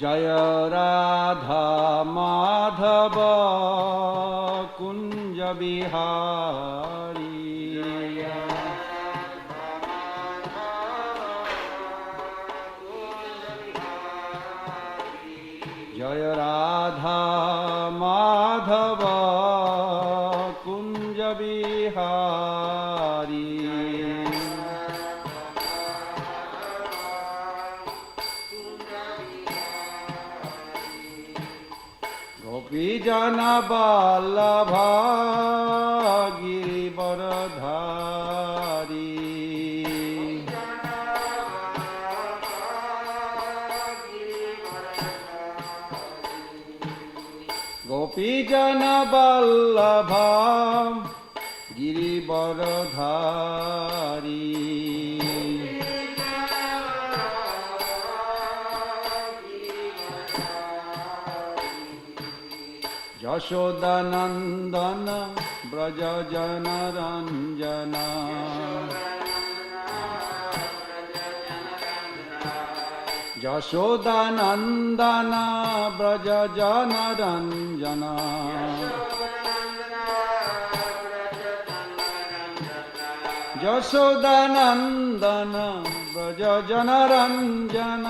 जय राधा माधव कुंज बिहारी जय राधा माधव कुंज बिहारी गोपी जन वल्लभा गिरिवरधारी गोपी जन वल्लभा गिरिवरधारी यशोदानंदन ब्रज जन रंजन यशोदानंदन ब्रज जन रंजन यशोदानंदन ब्रज जन रंजन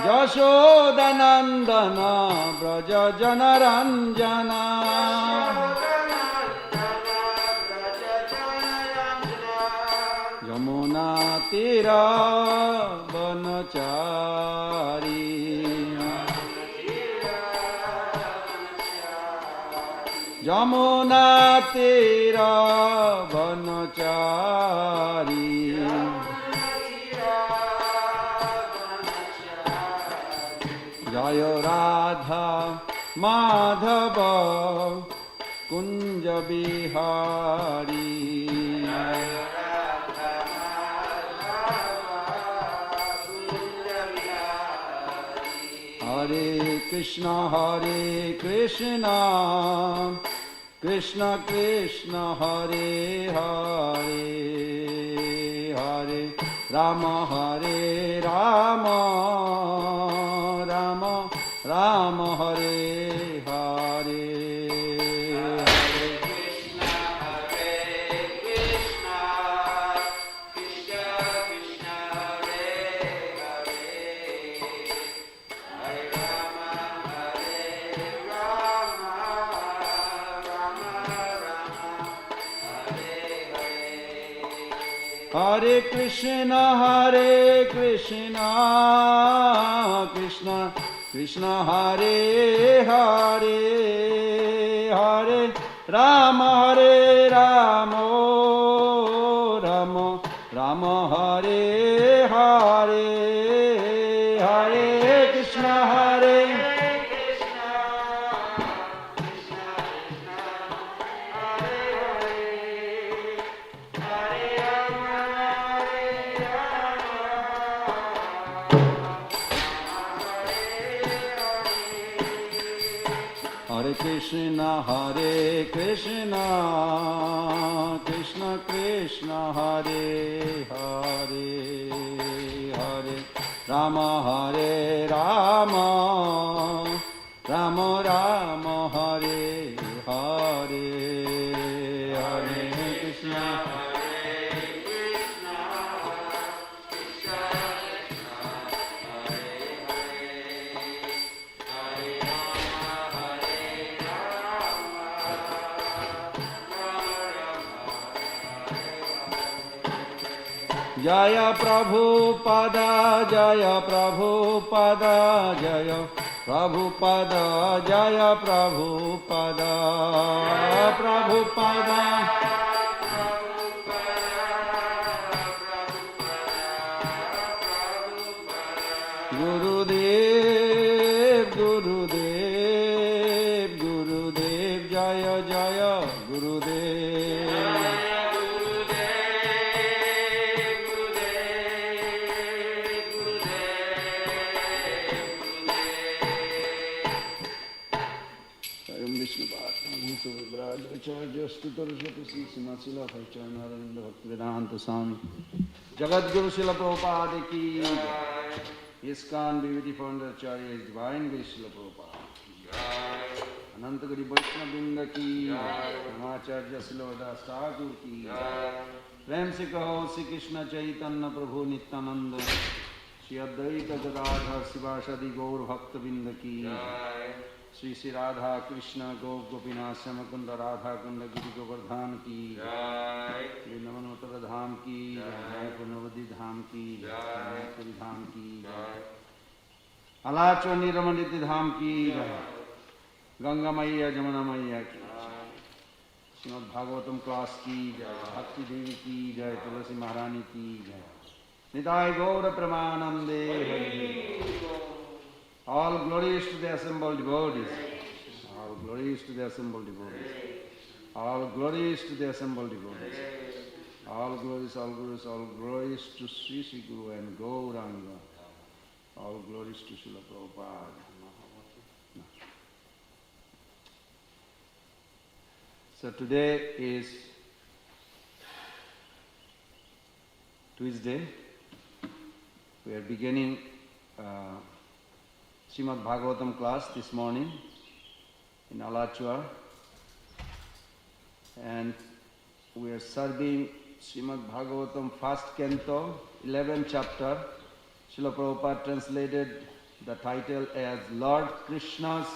यशोदानंदन ब्रज जन रंजन यमुना तीरा वनचारी यमुना तीरा वनचारी जय राधा माधव कुंज बिहारी हरे कृष्ण कृष्ण कृष्ण हरे हरे हरे राम हरे राम राम राम हरे हरे हरे कृष्ण कृष्ण कृष्ण हरे हरे हरे राम राम राम हरे हरे हरे कृष्ण कृष्ण कृष्ण हरे हरे हरे राम राम राम हरे हरे हरे कृष्ण हरे कृष्ण कृष्ण कृष्ण हरे हरे हरे राम राम राम हरे हरे हरे कृष्ण जय प्रभुपद जय प्रभुपद जय प्रभुपद जय प्रभुपद प्रभुपद गुरुदेव गुरुदेव गुरुदेव जय जय गुरुदेव Vishnu Acharya Stutarashati Sri Simasila Bhaktivinoda Bhaktivedanta Swami Jagadguru Srila Prabhupada ki ISKCON BVD Founder Acharya is Divine Guru Srila Prabhupada Anantagiri Vaishnava Vrinda ki Namacharya Srila Thakur ki प्रेम से कहो श्री कृष्ण चैतन्य प्रभु नित्यानंद श्री अद्वैत गदाधर शिवासादि गौर भक्त बिंद की श्री श्री राधा कृष्ण गोप गोपीनाथ श्यामकुंड राधा कुंड गिरि गोवर्धन की श्री नवनोतर धाम की पुनवदी धाम की पुरी धाम की अलाचो निरमणित धाम की गंगा मैया जमुना मैया की श्रीमद् भागवतम क्लास की जय भक्ति देवी की जय तुलसी महारानी की जय निताय गौर प्रमानंदे all glories to the assembled devotees all glories to the assembled devotees all glories to the assembled devotees all glories to Sri Sri Guru and Gauranga all glories to Srila Prabhupada. So today is Tuesday. We are beginning Srimad Bhagavatam class this morning in Alachua, and we are serving Srimad Bhagavatam first canto, 11th chapter. Srila Prabhupada translated the title as Lord Krishna's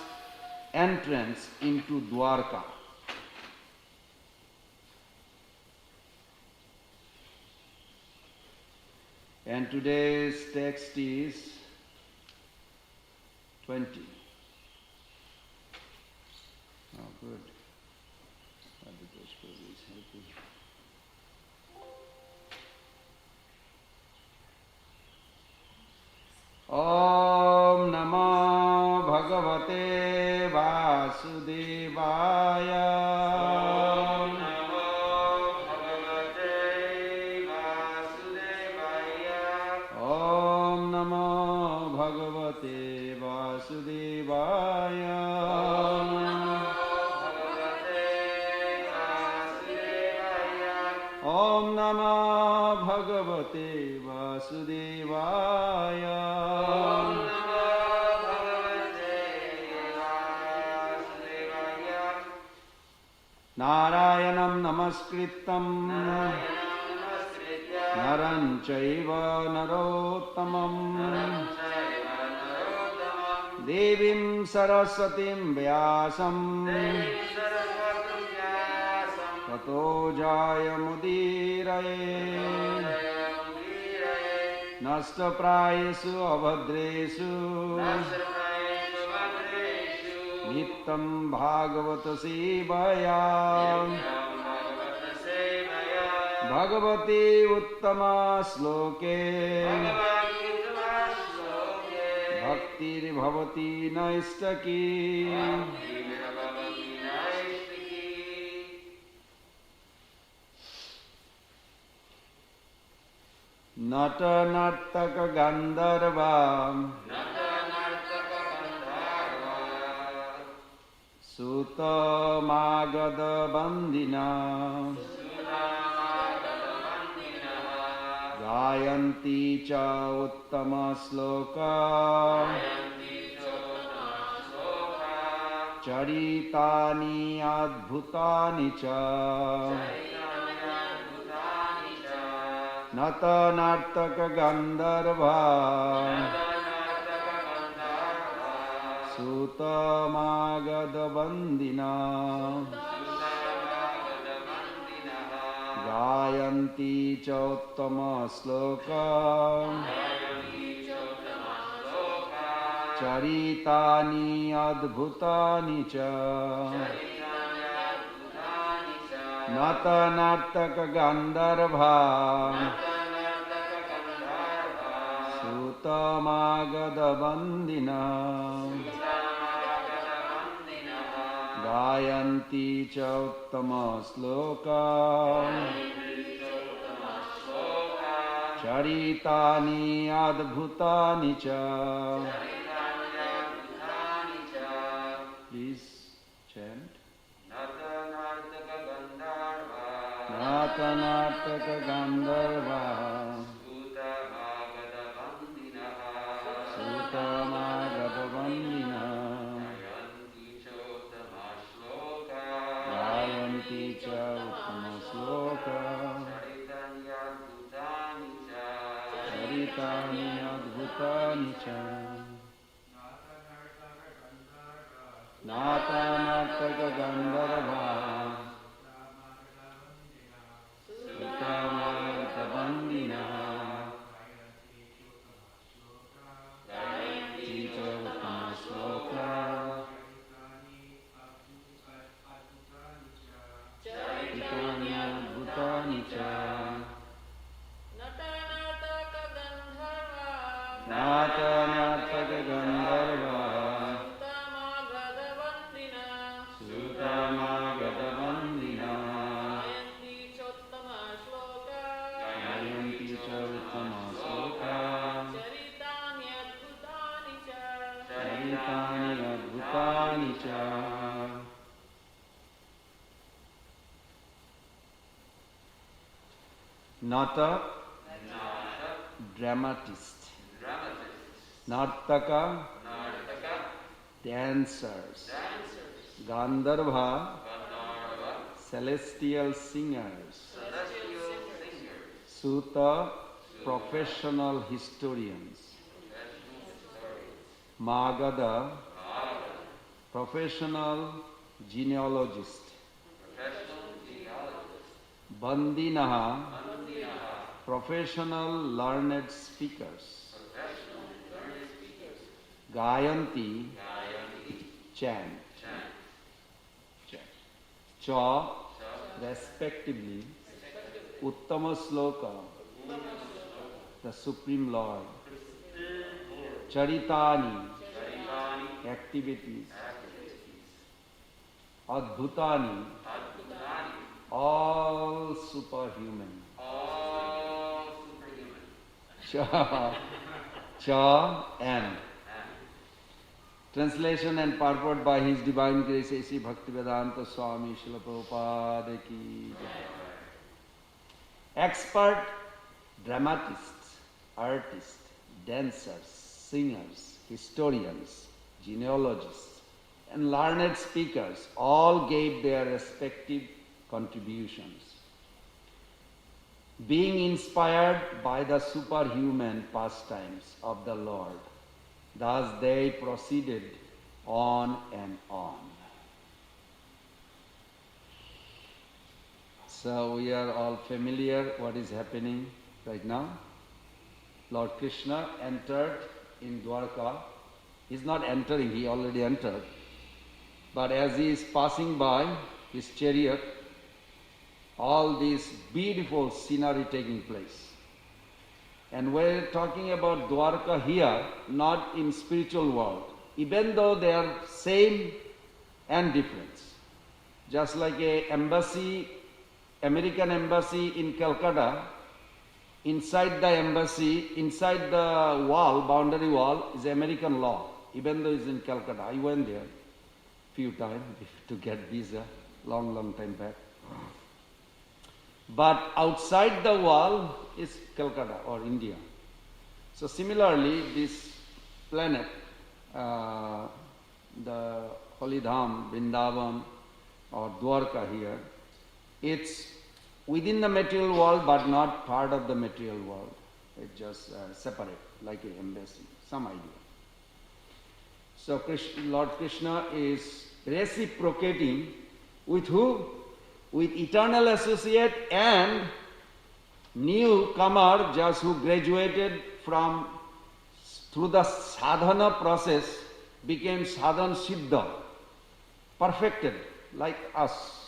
Entrance into Dwarka. And today's text is 20. Oh, good. Adhikash Prabhu is helping. Om Namo Bhagavate Vasudevaya. Om Namo Bhagavate Vasudevaya. Om Namo Bhagavate Vasudevaya. Narayanam Namaskritam Naram Chaiva Narottamam Devim Saraswatim Vyasam Tato Jaya Mudiraye Nasta Prayesu Abhadresu Nittam Bhagavata Sevaya Bhagavati Uttama Sloke Bhaktir Bhavati Naistaki Nata Nartaka Gandharva Sutta Magada Bandhina Gayanti Cha Uttama Sloka Charitani Adbhutani Cha Nata Nartaka Gandharva Sutta Magada Bandhina Gayanti Chauttama Sloka Charitani Adbhutani Cha Nata Nartaka Gandharva Sutta Magada Bandhina Gayanti Cha Uttama Sloka Charitani Adbhutani Cha. Please chant. Nata Nartaka Natanataka Gandharva Sutamagata Vandina Gayanti cha Uttama Sloka Charitani Adbhutani cha Natanataka Gandharva Sutamagata Vandina Gayanti cha Uttama Sloka Charitani Adbhutani cha Natanataka Gandharva Sutamagata Vandina Gayanti cha Uttama Sloka Charitani Adbhutani cha. Nata, dramatist. Nartaka, dancers. Gandharva, celestial singers. Suta, professional historians. Magadha, professional genealogist. Bandinaha, professional learned speakers. Gayanti, chant. Cha, respectively. Uttama Sloka, the Supreme Lord. Charitani, activities. Adbhutani, all superhuman. Cha and. Translation and purport by His Divine Grace A.C. Bhaktivedanta Swami Srila Prabhupada Ki Jai. Expert dramatists, artists, dancers, singers, historians, genealogists, and learned speakers all gave their respective contributions. Being inspired by the superhuman pastimes of the Lord, thus they proceeded on and on. So we are all familiar what is happening right now. Lord Krishna entered in Dwarka. He is not entering, he already entered. But as he is passing by his chariot, all this beautiful scenery taking place. And we're talking about Dwarka here, not in spiritual world, even though they are same and different. Just like a embassy, American embassy in Calcutta, inside the embassy, inside the wall, boundary wall, is American law, even though it's in Calcutta. I went there few times to get visa, long time back. But outside the wall is Calcutta or India. So similarly, this planet, the Holy Dham, Vrindavan or Dwarka here, it's within the material world but not part of the material world. It's just separate, like an embassy, some idea. So Lord Krishna is reciprocating with who? With eternal associate and newcomer just who graduated from through the sadhana process, became sadhan siddha, perfected like us.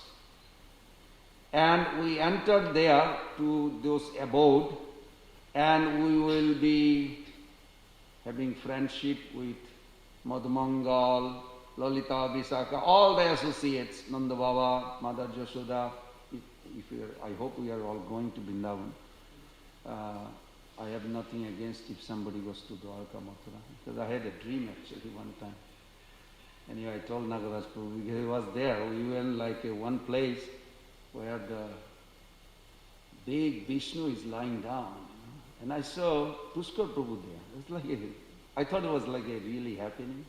And we entered there to those abode, and we will be having friendship with Madhumangal, Lalita, Visakha, all the associates, Nanda Baba, Mother Jashoda. I hope we are all going to Vrindavan. I have nothing against if somebody goes to Dwarka, Mathura, because I had a dream actually one time. Anyway, I told Nagaraj Prabhu, he was there. We went like one place where big Vishnu is lying down. And I saw Pushkar Prabhu there. It's like I thought it was like a really happening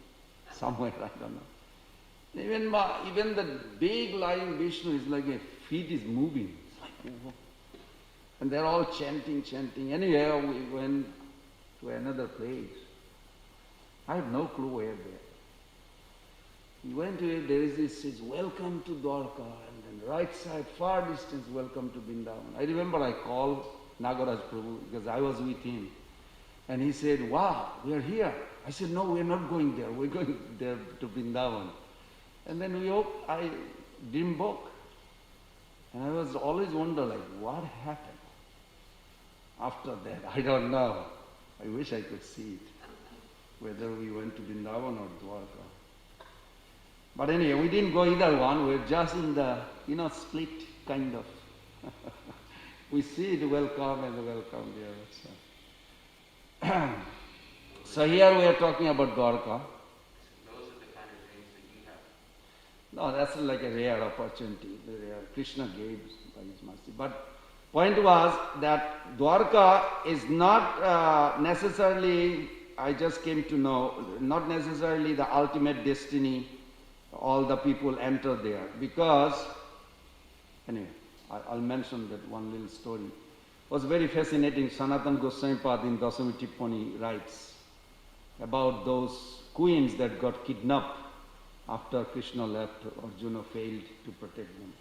somewhere, I don't know. Even the big lying Vishnu is like a feet is moving. It's like, oh. And they're all chanting. Anyway, we went to another place. I have no clue where there. We went to it, there is this, says, welcome to Dwarka, and then right side, far distance, welcome to Vrindavan. I remember I called Nagaraj Prabhu because I was with him. And he said, wow, we are here. I said, no, we are not going there. We're going there to Vrindavan. And then I didn't book. And I was always wonder, like, what happened after that? I don't know. I wish I could see it, whether we went to Vrindavan or Dwarka. But anyway, we didn't go either one. We're just in the, split kind of. We see the welcome and the welcome there. So here we are talking about Dwarka. Those are the kind of dreams that you have. No, that's like a rare opportunity. Krishna gave by his mercy. But point was that Dwarka is not necessarily, I just came to know, not necessarily the ultimate destiny. All the people enter there. Because, anyway, I'll mention that one little story. It was very fascinating. Sanatana Goswami Pad in Dasami Tippani writes about those queens that got kidnapped after Krishna left, Arjuna failed to protect them.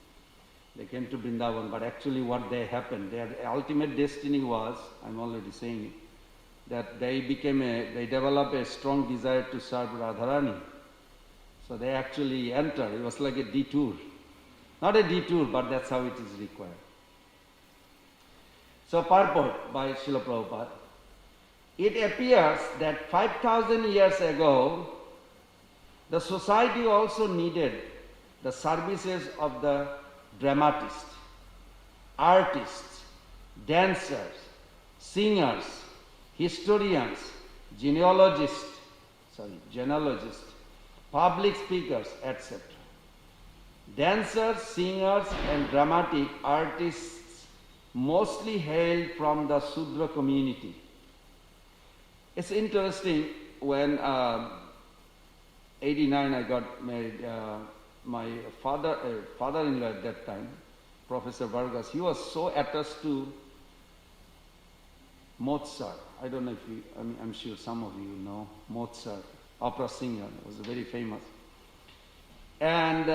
They came to Vrindavan, but actually what they happened, their ultimate destiny was, I'm already saying it, that they developed a strong desire to serve Radharani. So they actually entered. It was like a detour. Not a detour, but that's how it is required. So purport by Srila Prabhupada. It appears that 5,000 years ago, the society also needed the services of the dramatists, artists, dancers, singers, historians, genealogists, public speakers, etc. Dancers, singers and dramatic artists mostly hailed from the Sudra community. It's interesting, when 89 I got married, my father-in-law at that time, Professor Vargas, he was so attached to Mozart. I don't know if you, I'm sure some of you know Mozart, opera singer, was very famous. And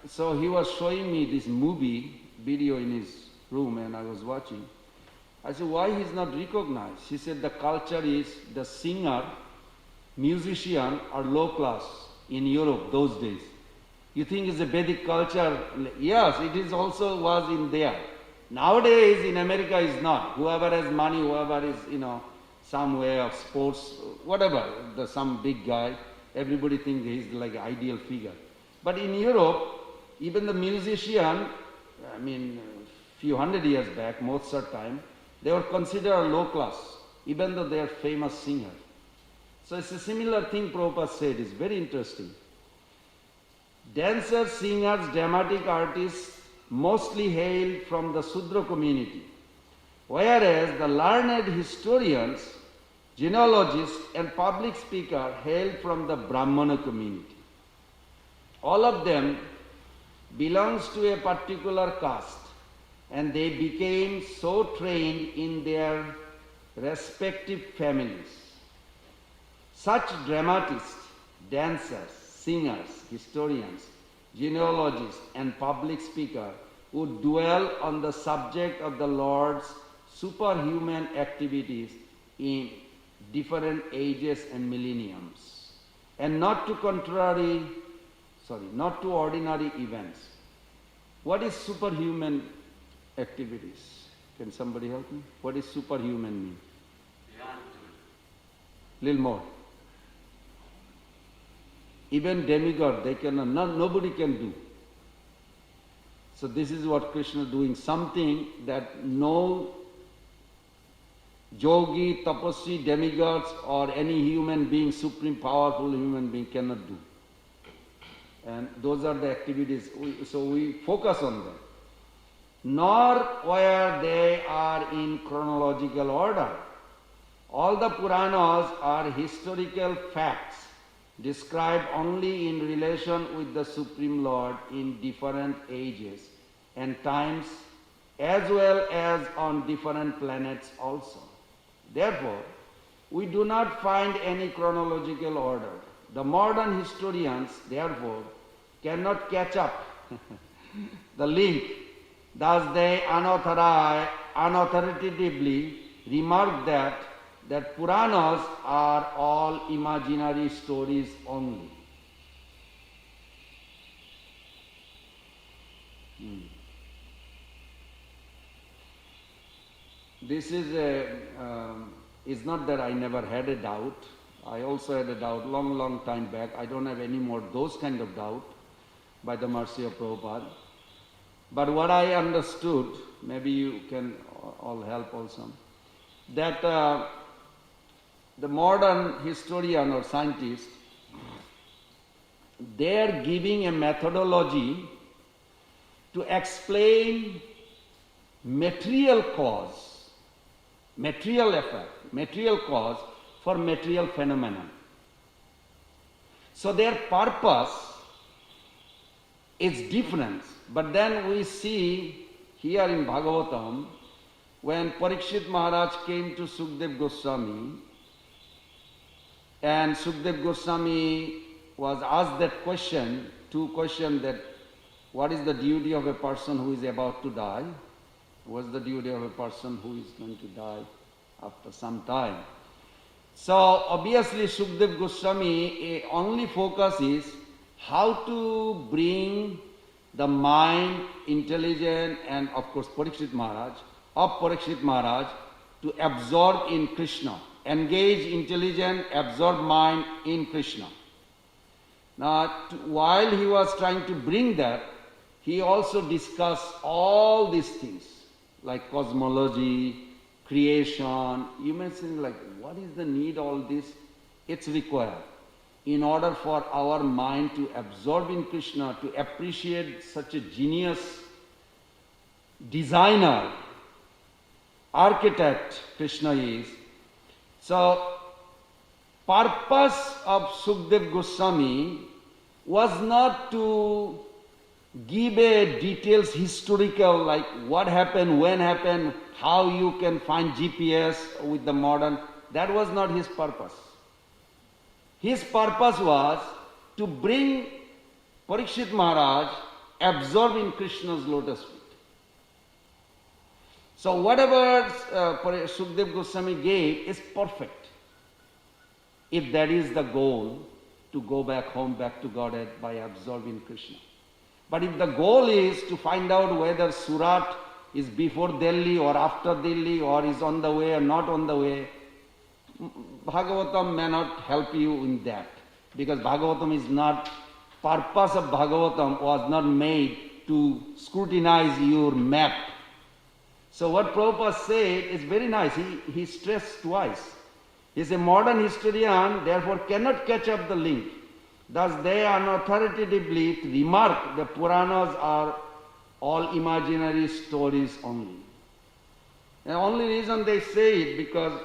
so he was showing me this movie video in his room, and I was watching. I said, why he's not recognized? He said the culture is the singer, musician are low class in Europe those days. You think it's a Vedic culture? Yes, it is also was in there. Nowadays in America is not. Whoever has money, whoever is, some way of sports, whatever, some big guy, everybody thinks he's like an ideal figure. But in Europe, even the musician, few hundred years back, Mozart time, they were considered low class, even though they are famous singer. So it's a similar thing Prabhupada said, it's very interesting. Dancers, singers, dramatic artists mostly hail from the Sudra community, whereas the learned historians, genealogists and public speakers hail from the Brahmana community. All of them belongs to a particular caste, and they became so trained in their respective families. Such dramatists, dancers, singers, historians, genealogists and public speakers would dwell on the subject of the Lord's superhuman activities in different ages and millenniums, and not to ordinary events. What is superhuman activities? Can somebody help me? What is superhuman mean? Beyond human. Little more. Even demigod, they cannot, nobody can do. So this is what Krishna is doing, something that no yogi, tapasvi, demigods or any human being, supreme powerful human being cannot do. And those are the activities, so we focus on them. nor where they are in chronological order. All the Puranas are historical facts described only in relation with the Supreme Lord in different ages and times, as well as on different planets also. Therefore, we do not find any chronological order. The modern historians, therefore, cannot catch up the link. Thus they unauthoritatively remark that Puranas are all imaginary stories only. This is not that I never had a doubt. I also had a doubt long time back. I don't have any more those kind of doubt by the mercy of Prabhupada. But what I understood, maybe you can all help also, that the modern historian or scientist, they are giving a methodology to explain material cause, material effect, material cause for material phenomenon. So their purpose is different. But then we see here in Bhagavatam, when Parikshit Maharaj came to Sukdev Goswami, and Sukdev Goswami was asked that question, two questions, that what is the duty of a person who is about to die? What's the duty of a person who is going to die after some time? So obviously Sukdev Goswami only focus is how to bring the mind, intelligent, and of course Parikshit Maharaj to absorb in Krishna, engage intelligent, absorb mind in Krishna. Now, while he was trying to bring that, he also discussed all these things like cosmology, creation. You may say like, what is the need all this? It's required in order for our mind to absorb in Krishna, to appreciate such a genius designer, architect Krishna is. So, purpose of Sukdev Goswami was not to give a details historical like what happened, when happened, how you can find GPS with the modern. That was not his purpose. His purpose was to bring Parikshit Maharaj absorb in Krishna's lotus feet. So whatever Sukdev Goswami gave is perfect. If that is the goal, to go back home, back to Godhead by absorbing Krishna. But if the goal is to find out whether Surat is before Delhi or after Delhi or is on the way or not on the way, Bhagavatam may not help you in that. Because Bhagavatam is not, purpose of Bhagavatam was not made to scrutinize your map. So what Prabhupada said is very nice. He stressed twice. He is a modern historian, therefore cannot catch up the link. Thus they unauthoritatively remark the Puranas are all imaginary stories only. The only reason they say it because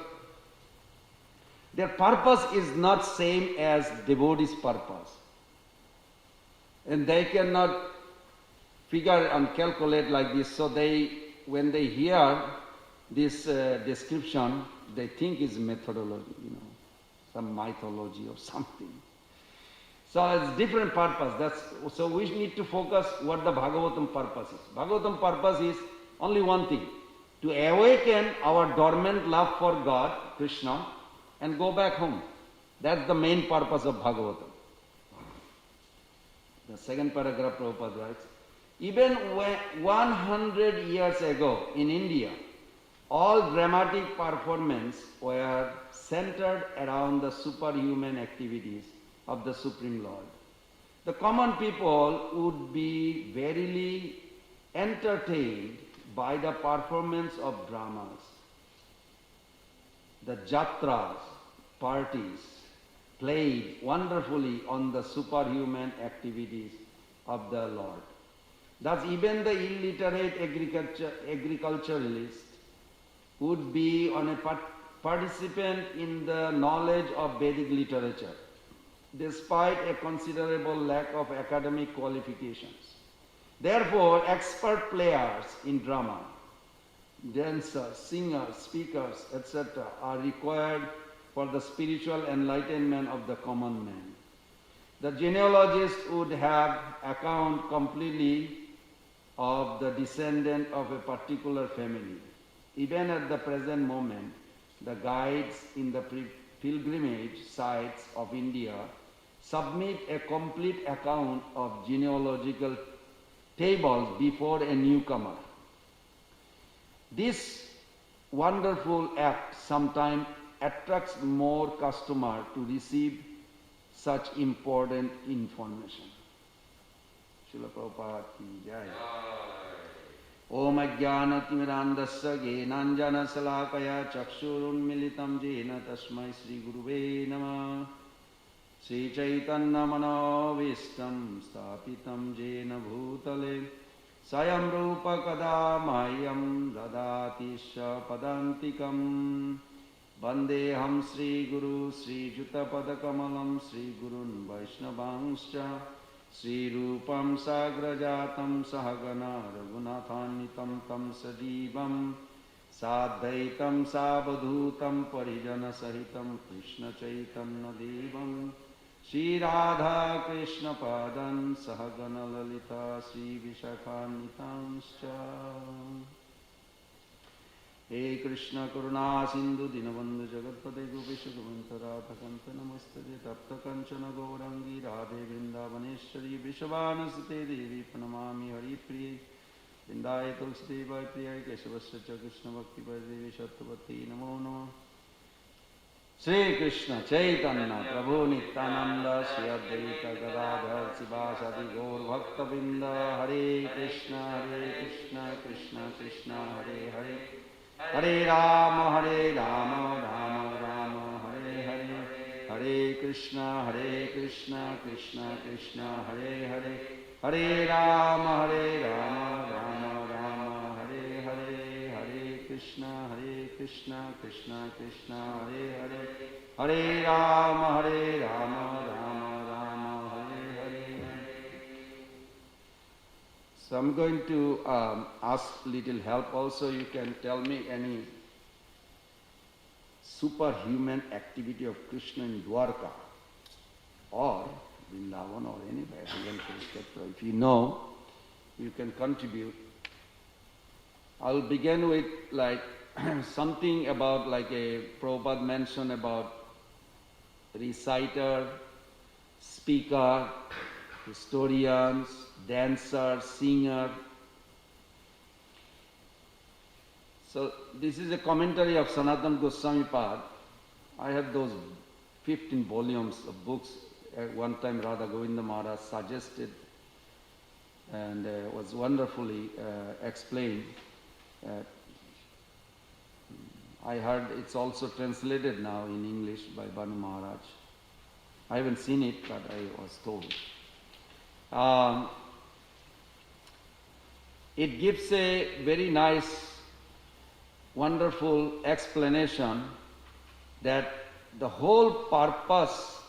their purpose is not same as devotees' purpose. And they cannot figure and calculate like this. So when they hear this description, they think it's methodology, some mythology or something. So it's different purpose. So we need to focus what the Bhagavatam purpose is. Bhagavatam purpose is only one thing, to awaken our dormant love for God, Krishna, and go back home. That's the main purpose of Bhagavatam. The second paragraph Prabhupada writes, even 100 years ago in India, all dramatic performances were centered around the superhuman activities of the Supreme Lord. The common people would be verily entertained by the performance of dramas, the jatras, parties, played wonderfully on the superhuman activities of the Lord. Thus even the illiterate agriculturalist would be on a participant in the knowledge of Vedic literature, despite a considerable lack of academic qualifications. Therefore, expert players in drama, dancers, singers, speakers, etc. are required for the spiritual enlightenment of the common man. The genealogist would have account completely of the descendant of a particular family. Even at the present moment, the guides in the pilgrimage sites of India submit a complete account of genealogical tables before a newcomer. This wonderful act sometimes attracts more customers to receive such important information. Srila Prabhupada ki jai. Om ajnanatirandasya ghenanjana salakaya chakshurunmilitam jena tasmai Sri Guruve Namah. Sri Chaitanya Manovistam Stapitam Jena Bhutale Sayam Rupa Kadamayam Dadatisha Padantikam Vandeham Sri Guru Sri Juta Padakamalam Sri Gurun Vaishnavanscha Sri Rupam Sagrajatam Sahagana Raghunathanitam Tam Sajivam Sadhaitam Sabadhutam Parijana Sahitam Krishna Chaitanya Devam Sri Radha Krishna Padan Sahagana Lalita Sri Vishakhanitamscha. He Krishna Karuna Sindhu Dinabandhu Jagatpate Gopisha Govindharata Kanta Namastade Tapta Kanchana Gaurangi Radhe Vrindavaneshwari Vishavanasate Devi Pranamami Hari Priye Vrindaye Tulsi Devai Priya Keshavasya Krishna Bhakti Devi Sattavati Namo Namo Sri Krishna Chaitanya Prabhu Nityananda Sri Advaita Gadadhar Sivasadi Gaur Bhakta Binda Hare Krishna Krishna Krishna Hare Hare Hare Rama Rama Rama Hare Hare Hare Krishna Krishna Krishna Hare Hare Hare Rama Rama Rama Hare Hare Hare Krishna Krishna Krishna Hare Hare Hare Rama Rama Rama Hare Hare. So I'm going to ask little help also. You can tell me any superhuman activity of Krishna in Dwarka or Vrindavan or anywhere. If you know, you can contribute. I'll begin with like something about like a Prabhupada mentioned about reciter, speaker, historians, dancer, singer. So this is a commentary of Sanatana Goswami Pad. I have those 15 volumes of books. At one time Radha Govinda Maharaj suggested and was wonderfully explained. I heard it's also translated now in English by Banu Maharaj. I haven't seen it, but I was told. It gives a very nice, wonderful explanation that the whole purpose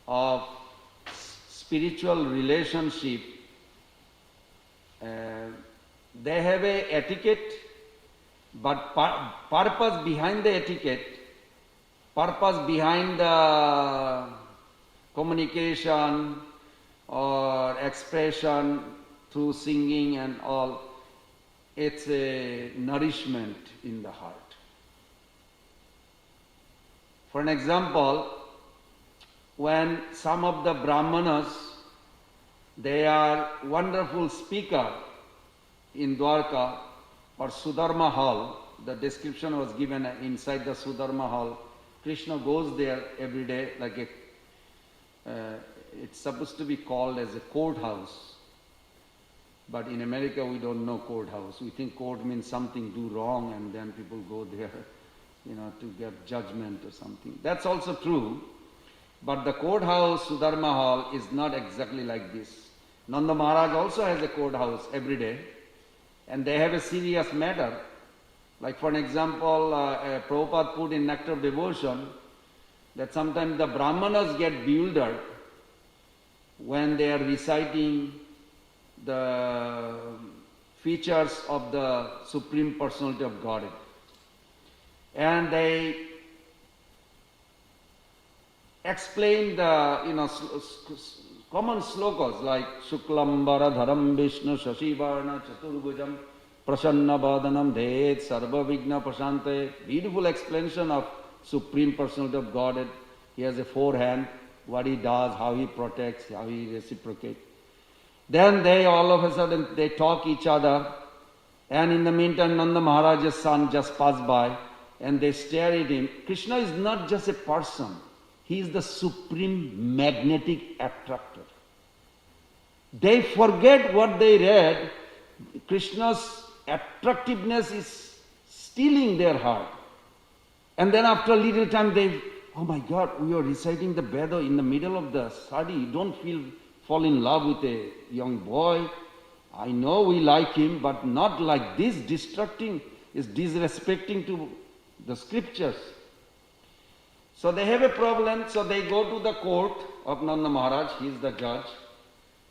of spiritual relationship, they have a etiquette, but purpose behind the etiquette, purpose behind the communication or expression through singing and all, it's a nourishment in the heart. For an example, when some of the Brahmanas, they are wonderful speaker in Dwarka or Sudharma hall, the description was given inside the Sudharma hall. Krishna goes there every day like it's supposed to be called as a courthouse. But in America we don't know courthouse. We think court means something do wrong and then people go there, to get judgment or something. That's also true. But the courthouse, Sudharma hall, is not exactly like this. Nanda Maharaj also has a courthouse every day, and they have a serious matter. Like for an example, Prabhupada put in Nectar of Devotion that sometimes the Brahmanas get bewildered when they are reciting the features of the Supreme Personality of Godhead. And they explain the common slokas like Suklambara Dharam Vishnu Shashivarna Chaturbhujam Prasanna Badanam Dhet Sarva Vigna Prashante. Beautiful explanation of Supreme Personality of Godhead. He has a forehand, what he does, how he protects, how he reciprocates. Then they all of a sudden they talk each other, and in the meantime Nanda Maharaj's son just passed by and they stare at him. Krishna is not just a person, he is the supreme magnetic attractor. They forget what they read. Krishna's attractiveness is stealing their heart. And then after a little time they, oh my God, we are reciting the Veda in the middle of the study. Don't fall in love with a young boy. I know we like him, but not like this, destructing, is disrespecting to the scriptures. So they have a problem, so they go to the court of Nanda Maharaj, he is the judge.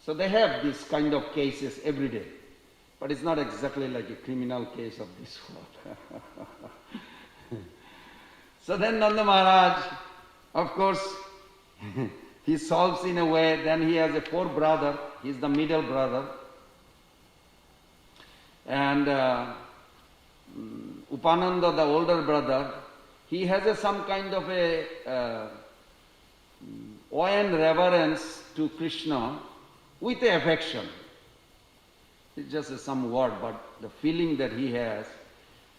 So they have this kind of cases every day. But it's not exactly like a criminal case of this world. So then Nanda Maharaj, of course, he solves in a way. Then he has a fourth brother, he is the middle brother. And Upananda, the older brother, he has some kind of a awe and reverence to Krishna with affection. It's just some word, but the feeling that he has,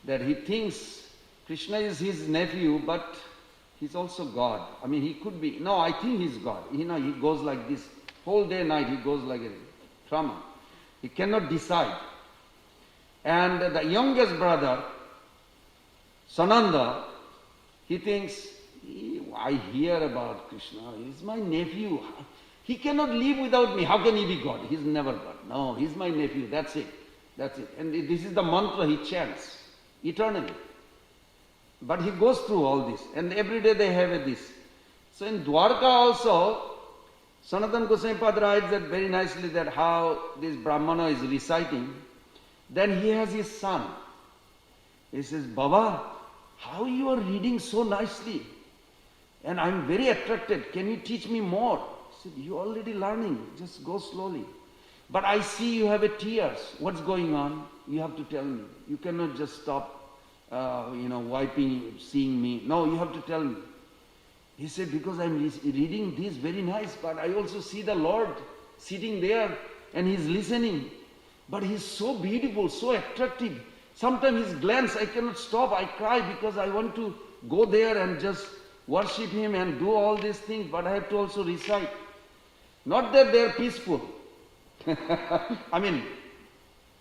that he thinks Krishna is his nephew, but he's also God. I mean, he could be, no, I think he's God. He goes like this, whole day, night, he goes like a drama. He cannot decide. And the youngest brother, Sananda, he thinks, I hear about Krishna, he's my nephew. He cannot live without me. How can he be God? He's never God. No, he's my nephew, that's it. That's it. And this is the mantra he chants eternally. But he goes through all this, and every day they have this. So in Dwarka also, Sanatana Goswami Pad writes that very nicely that how this Brahmana is reciting. Then he has his son. He says, Baba, how you are reading so nicely? And I'm very attracted. Can you teach me more? He said, you're already learning. Just go slowly. But I see you have a tears. What's going on? You have to tell me. You cannot just stop, wiping, seeing me. No, you have to tell me. He said, because I'm reading this very nice, but I also see the Lord sitting there and he's listening. But he's so beautiful, so attractive. Sometimes his glance, I cannot stop. I cry because I want to go there and just worship him and do all these things, but I have to also recite. Not that they are peaceful. I mean,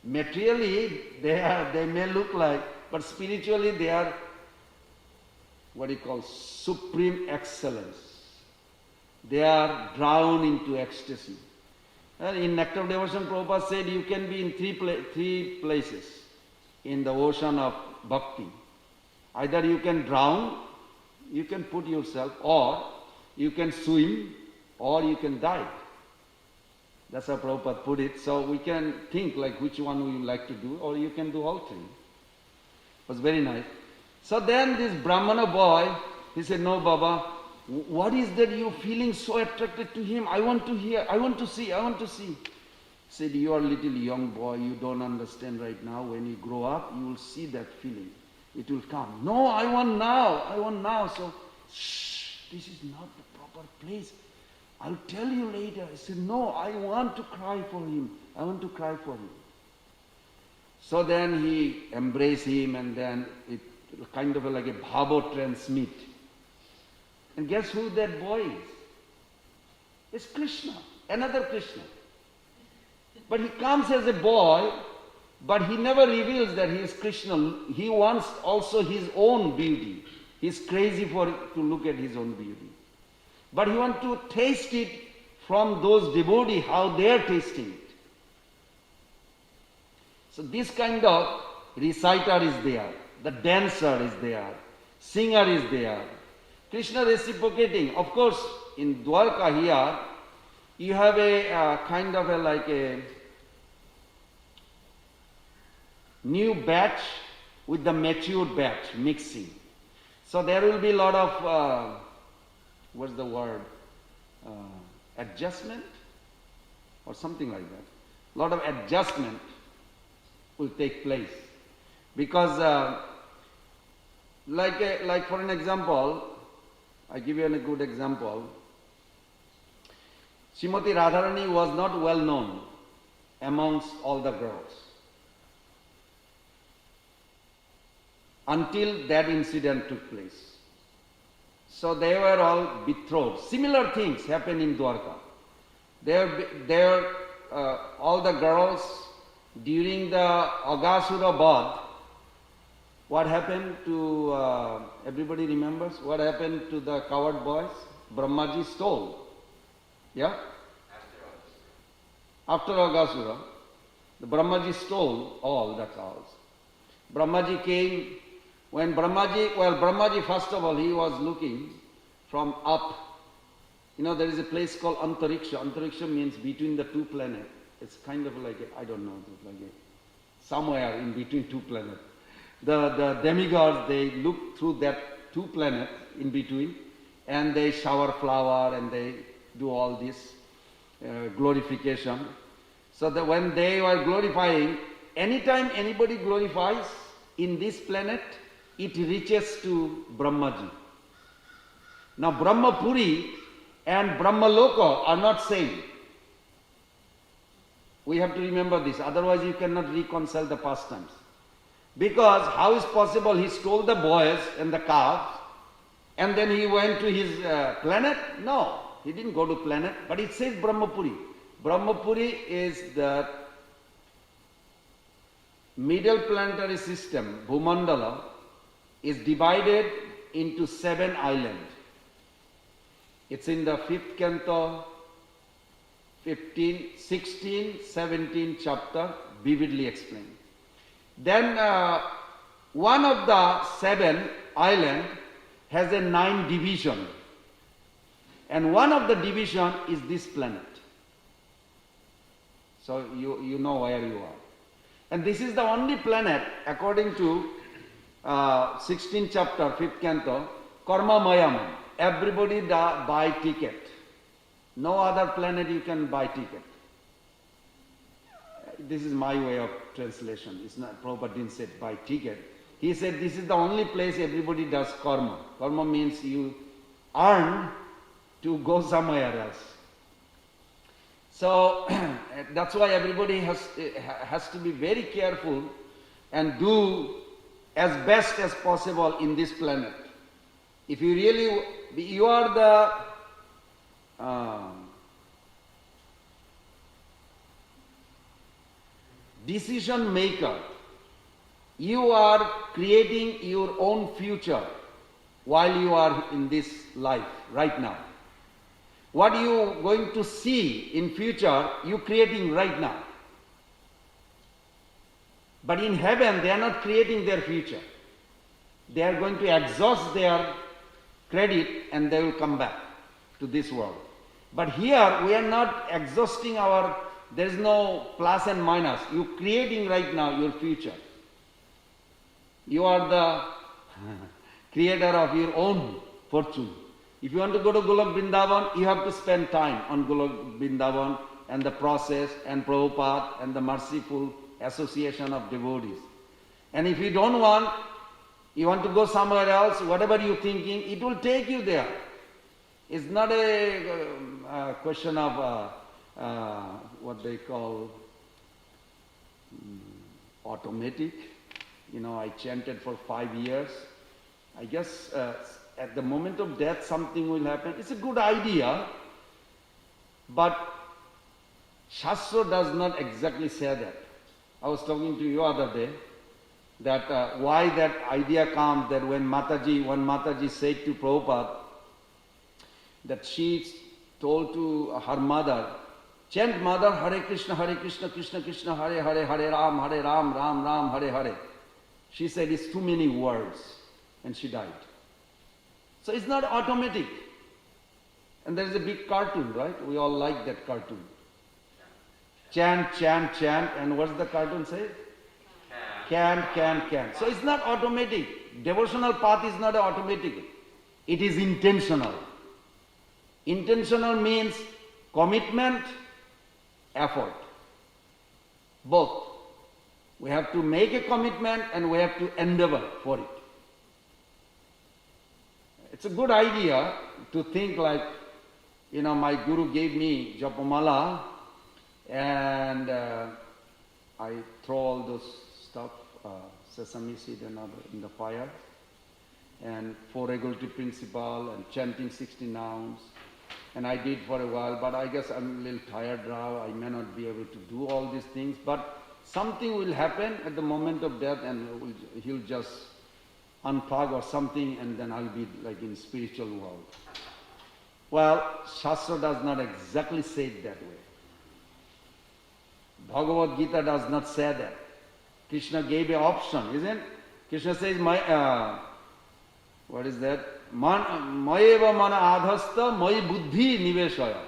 materially they may look like, but spiritually they are what you call supreme excellence. They are drowned into ecstasy. And in Nectar of Devotion, Prabhupada said you can be in three places in the ocean of bhakti. Either you can drown, you can put yourself, or you can swim, or you can dive. That's how Prabhupada put it. So we can think like which one we would like to do, or you can do all three. It was very nice. So then this Brahmana boy, he said, no Baba, what is that you're feeling so attracted to him? I want to hear, I want to see, I want to see. He said, you are a little young boy, you don't understand right now. When you grow up, you will see that feeling. It will come. No, I want now. So, shh, this is not the proper place. I'll tell you later. I said, no, I want to cry for him. I want to cry for him. So then he embraced him, and then it kind of like a bhavo transmit. And guess who that boy is? It's Krishna, another Krishna. But he comes as a boy, but he never reveals that he is Krishna. He wants also his own beauty. He's crazy to look at his own beauty. But he wants to taste it from those devotees how they are tasting it. So this kind of reciter is there, the dancer is there, singer is there. Krishna reciprocating. Of course, in Dwarka here, you have a kind of like a new batch with the matured batch mixing. So there will be a lot of, what's the word, adjustment or something like that. A lot of adjustment will take place. Because like for an example, I give you a good example. Srimati Radharani was not well known amongst all the girls until that incident took place. So they were all betrothed. Similar things happen in Dwarka. All the girls during the Aghasura Badh, what happened to, everybody remembers, what happened to the coward boys? Brahmaji stole. Yeah? After Aghasura, the Brahmaji stole all the cows. Brahmaji came, when Brahmaji first of all, he was looking from up. You know, there is a place called Antariksha. Antariksha means between the two planets. It's kind of like, I don't know, like somewhere in between two planets. The demigods, they look through that two planets in between, and they shower flower and they do all this glorification. So that when they were glorifying, anytime anybody glorifies in this planet, it reaches to Brahmaji. Now Brahmapuri and Brahmaloka are not same. We have to remember this, otherwise you cannot reconcile the pastimes. Because how is possible he stole the boys and the calves and then he went to his planet? No, he didn't go to planet, but it says Brahmapuri. Brahmapuri is the middle planetary system, Bhumandala, is divided into 7 islands. It's in the 5th canto, 15, 16, 17 chapter, vividly explained. Then one of the 7 islands has a 9 division, and one of the division is this planet. So you know where you are. And this is the only planet, according to 16th chapter, 5th canto, Karma Mayam. Everybody buy ticket. No other planet you can buy ticket. This is my way of translation. It's not, Prabhupada didn't say buy ticket. He said this is the only place everybody does karma. Karma means you earn to go somewhere else. So that's why everybody has to be very careful and do as best as possible in this planet. If you really, you are the decision maker. You are creating your own future while you are in this life right now. What you are going to see in future, you are creating right now. But in heaven, they are not creating their future. They are going to exhaust their credit and they will come back to this world. But here, we are not exhausting our, there is no plus and minus. You are creating right now your future. You are the creator of your own fortune. If you want to go to Golok Vrindavan, you have to spend time on Golok Vrindavan and the process and Prabhupada and the merciful association of devotees. And if you don't want, you want to go somewhere else, whatever you're thinking, it will take you there. It's not a question of what they call automatic. You know, I chanted for 5 years. I guess at the moment of death something will happen. It's a good idea, but Shastra does not exactly say that. I was talking to you other day that why that idea comes that when Mataji said to Prabhupada that she told to her mother, chant mother Hare Krishna, Krishna Krishna, Hare Hare, Hare Ram, Ram Ram, Hare Hare. She said it's too many words and she died. So it's not automatic. And there is a big cartoon, right? We all like that cartoon. Chant, chant, chant, and what's the cartoon say? Can. So it's not automatic. Devotional path is not automatic. It is intentional. Intentional means commitment, effort. Both. We have to make a commitment and we have to endeavor for it. It's a good idea to think like, my guru gave me Japamala and I throw all those stuff, sesame seed and other in the fire, and 4 regulative principle and chanting 60 nouns. And I did for a while, but I guess I'm a little tired now. I may not be able to do all these things, but something will happen at the moment of death and he'll just unplug or something and then I'll be like in spiritual world. Well, Shastra does not exactly say it that way. Bhagavad Gita does not say that. Krishna gave an option, isn't it? Krishna says, what is that? Mayeva mana adhasta mai buddhi niveshaya.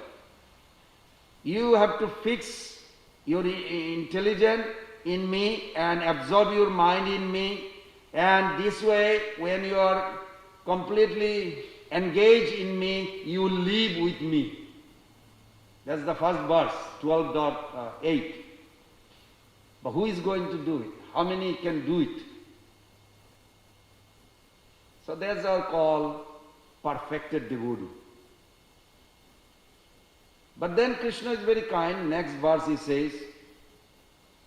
You have to fix your intelligence in me and absorb your mind in me. And this way, when you are completely engaged in me, you will live with me. That's the first verse, 12.8. But who is going to do it? How many can do it? So that's our call, perfected devotee. But then Krishna is very kind. Next verse he says,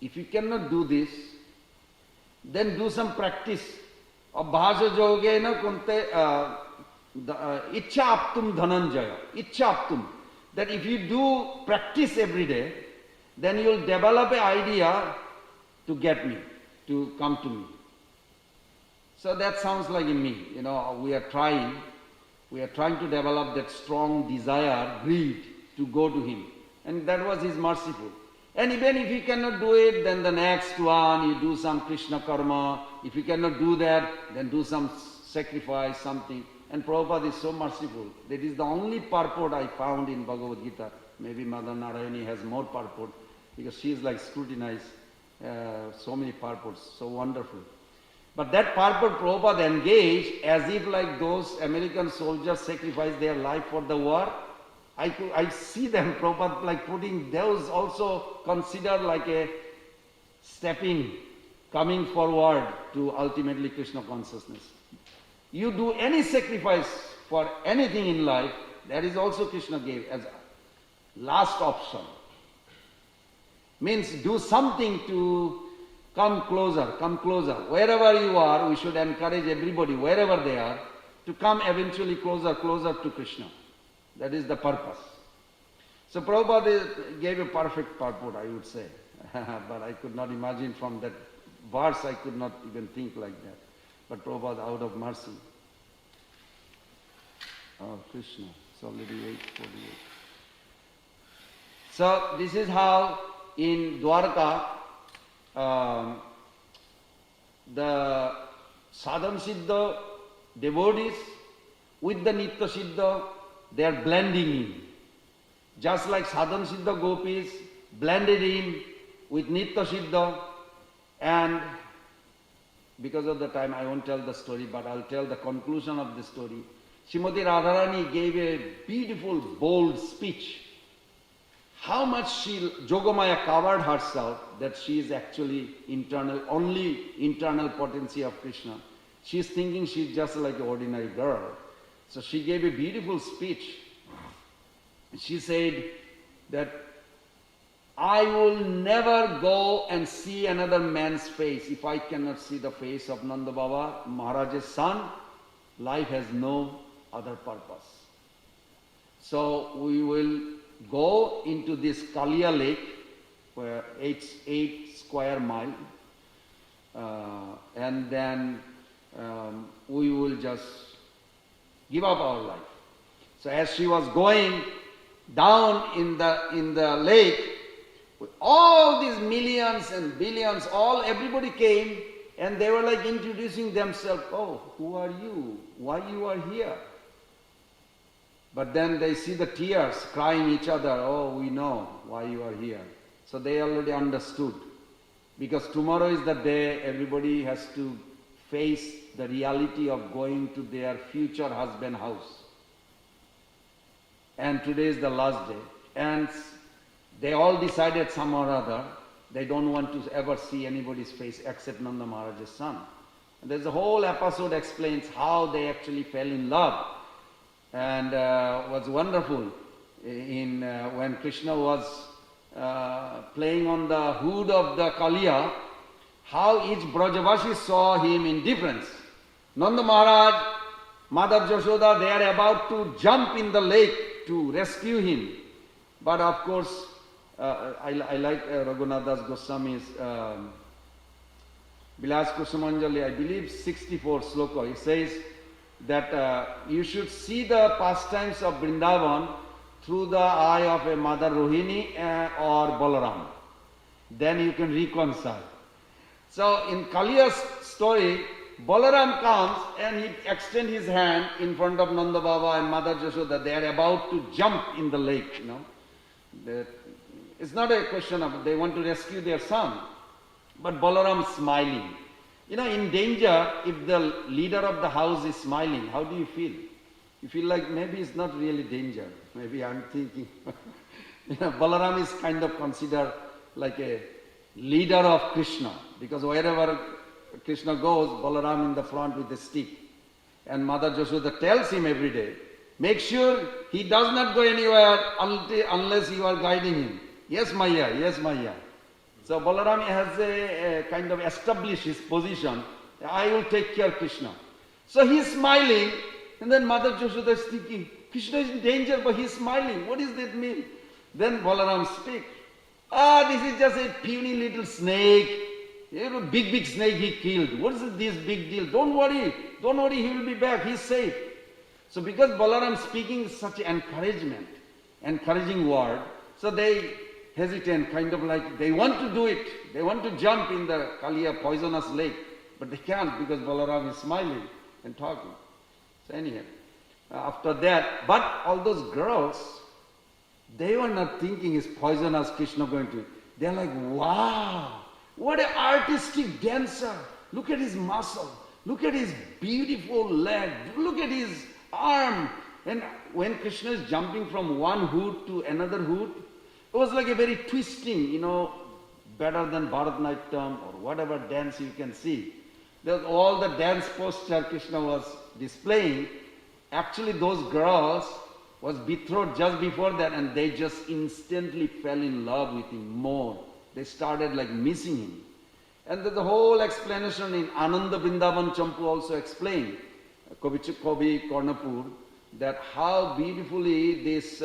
if you cannot do this, then do some practice. Abhaja yogena kunte Ichcha aptum dhananjaya. Ichcha aptum. That if you do practice every day, then you will develop an idea to get me, to come to me. So that sounds like in me. We are trying to develop that strong desire, greed to go to him. And that was his merciful. And even if you cannot do it, then the next one, you do some Krishna karma. If you cannot do that, then do some sacrifice, something. And Prabhupada is so merciful. That is the only purport I found in Bhagavad Gita. Maybe Mother Narayani has more purport, because she is like scrutinized so many purports, so wonderful. But that purport Prabhupada engaged as if like those American soldiers sacrificed their life for the war. I see them, Prabhupada, like putting those also considered like a stepping, coming forward to ultimately Krishna consciousness. You do any sacrifice for anything in life, that is also Krishna gave as last option. Means do something to come closer. Wherever you are, we should encourage everybody, wherever they are, to come eventually closer to Krishna. That is the purpose. So Prabhupada gave a perfect purport, I would say. But I could not imagine from that verse, I could not even think like that. But Prabhupada, out of mercy. Oh, Krishna, it's already 8:48. So this is how in Dwarka, the Sadhana Siddha devotees with the Nitya Siddha, they are blending in. Just like Sadhana Siddha gopis blended in with Nitya Siddha, and because of the time I won't tell the story, but I'll tell the conclusion of the story. Srimati Radharani gave a beautiful, bold speech. How much Jogamaya covered herself, that she is actually only internal potency of Krishna. She is thinking she's just like an ordinary girl. So she gave a beautiful speech. She said that I will never go and see another man's face if I cannot see the face of Nanda Baba, Maharaj's son. Life has no other purpose. So we will go into this Kalia lake, where 8 square mile, and then we will just give up our life. So as she was going, down in the lake, with all these millions and billions, everybody came, and they were like introducing themselves. Oh, who are you? Why you are here? But then they see the tears crying each other. Oh, we know why you are here. So they already understood. Because tomorrow is the day everybody has to face the reality of going to their future husband house. And today is the last day. And they all decided some or other, they don't want to ever see anybody's face except Nanda Maharaj's son. And there's a whole episode explains how they actually fell in love. And was wonderful when Krishna was playing on the hood of the Kaliya, how each Brajavashi saw him in difference. Nanda Maharaj, Mother Jashoda, they are about to jump in the lake to rescue him. But of course, I like Raghunath Das Goswami's Vilas Kusumanjali, I believe 64 sloka. He says that you should see the pastimes of Vrindavan through the eye of a Mother Rohini or Balaram. Then you can reconcile. So in Kaliya's story, Balaram comes and he extends his hand in front of Nanda Baba and Mother Jashoda. They are about to jump in the lake, It's not a question of they want to rescue their son. But Balaram is smiling. In danger, if the leader of the house is smiling, how do you feel? You feel like maybe it's not really danger. Maybe I'm thinking. Balaram is kind of considered like a leader of Krishna. Because wherever Krishna goes, Balaram in the front with a stick. And Mother Jashoda tells him every day, make sure he does not go anywhere unless you are guiding him. Yes, Maya, yes, Maya. So Balaram has a kind of established his position. I will take care of Krishna. So he is smiling, and then Mother Jashoda is thinking, Krishna is in danger, but he is smiling. What does that mean? Then Balaram speaks. This is just a puny little snake. Big snake he killed. What is this big deal? Don't worry, he will be back, he's safe. So because Balaram speaking such encouragement, encouraging word, so they hesitant, kind of like they want to do it. They want to jump in the Kaliya poisonous lake, but they can't because Balaram is smiling and talking. So anyhow, after that, but all those girls, they were not thinking is poisonous Krishna going to. They're like, wow, what an artistic dancer. Look at his muscle. Look at his beautiful leg. Look at his arm. And when Krishna is jumping from one hood to another hood, it was like a very twisting, better than Bharatanatyam or whatever dance you can see. There's all the dance posture Krishna was displaying. Actually, those girls was betrothed just before that, and they just instantly fell in love with him more. They started like missing him. And the whole explanation in Ananda Vrindavan Champu also explained, Kobi Karnapur, that how beautifully this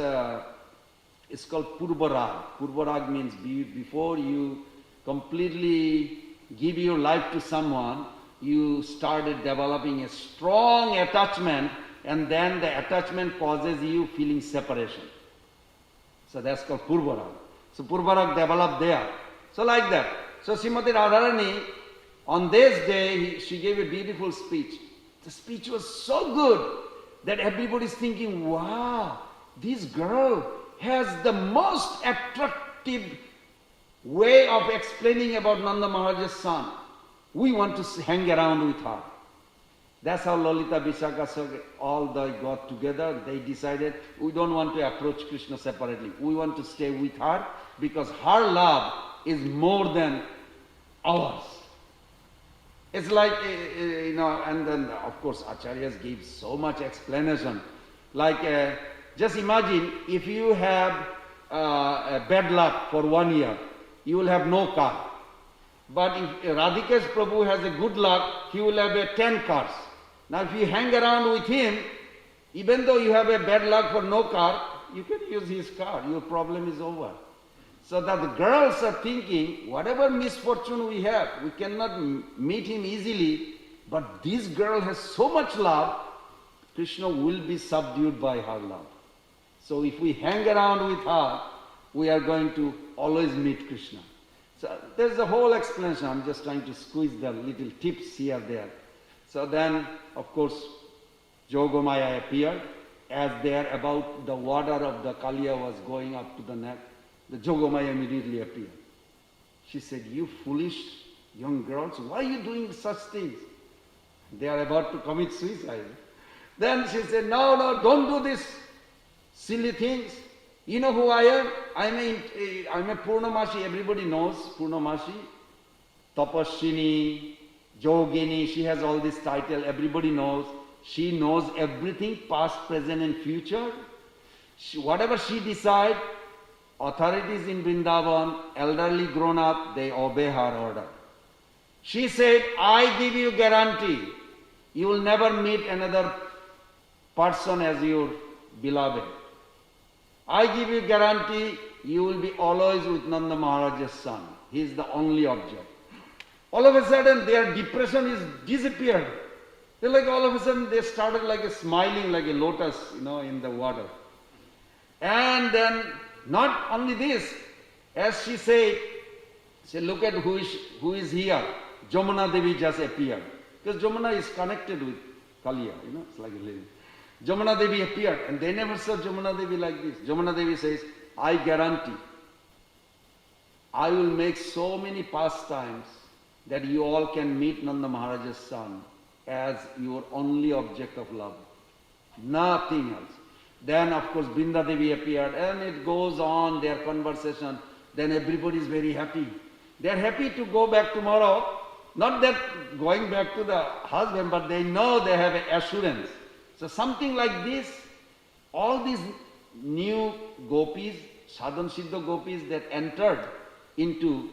it's called Purvarag. Purvarag means before you completely give your life to someone, you started developing a strong attachment, and then the attachment causes you feeling separation. So that's called Purvarag. So Purvarag developed there. So like that. So Srimati Radharani, on this day, she gave a beautiful speech. The speech was so good that everybody's thinking, wow, this girl has the most attractive way of explaining about Nanda Maharaj's son. We want to hang around with her. That's how Lalita Vishakha all they got together. They decided we don't want to approach Krishna separately. We want to stay with her because her love is more than ours. It's like, and then of course Acharyas gave so much explanation. Like, just imagine if you have a bad luck for 1 year, you will have no car. But if Radhikesh Prabhu has a good luck, he will have 10 cars. Now if you hang around with him, even though you have a bad luck for no car, you can use his car, your problem is over. So that the girls are thinking, whatever misfortune we have, we cannot meet him easily, but this girl has so much love, Krishna will be subdued by her love. So if we hang around with her, we are going to always meet Krishna. So there's a whole explanation. I'm just trying to squeeze the little tips here there. So then, of course, Yogamaya appeared. As there about the water of the Kaliya was going up to the neck, the Yogamaya immediately appeared. She said, "You foolish young girls, why are you doing such things? They are about to commit suicide." Then she said, no, don't do this silly things. You know who I am? I'm a Purnamashi. Everybody knows Purnamashi. Tapaswini, Yogini, she has all this title. Everybody knows. She knows everything, past, present and future. Whatever she decides, authorities in Vrindavan, elderly grown up, they obey her order. She said, I give you guarantee, you will never meet another person as your beloved. I give you guarantee, you will be always with Nanda Maharaja's son. He is the only object. All of a sudden, their depression is disappeared. They're like all of a sudden, they started like a smiling like a lotus, in the water. And then, not only this, as she said, look at who is here. Jamuna Devi just appeared. Because Jamuna is connected with Kaliya, it's like a living. Jamuna Devi appeared, and they never saw Jamuna Devi like this. Jamuna Devi says, I guarantee, I will make so many pastimes that you all can meet Nanda Maharaja's son as your only object of love. Nothing else. Then, of course, Brinda Devi appeared, and it goes on, their conversation. Then everybody is very happy. They are happy to go back tomorrow. Not that going back to the husband, but they know they have assurance. So something like this, all these new gopis, Sadhan Siddha gopis that entered into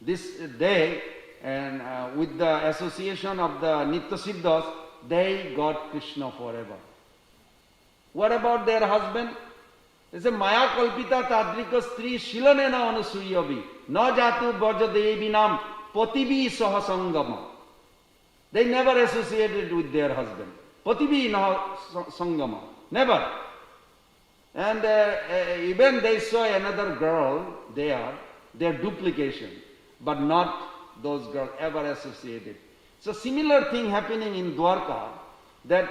this day, and with the association of the Nitya Siddhas, they got Krishna forever. What about their husband? They say, Maya kalpita tadrika stri shilanena anusuyavi na jatu braja devi nam pativi sahasangama. They never associated with their husband. Pativi sangama. Never. And even they saw another girl there, their duplication, but not those girls ever associated. So similar thing happening in Dwarka, that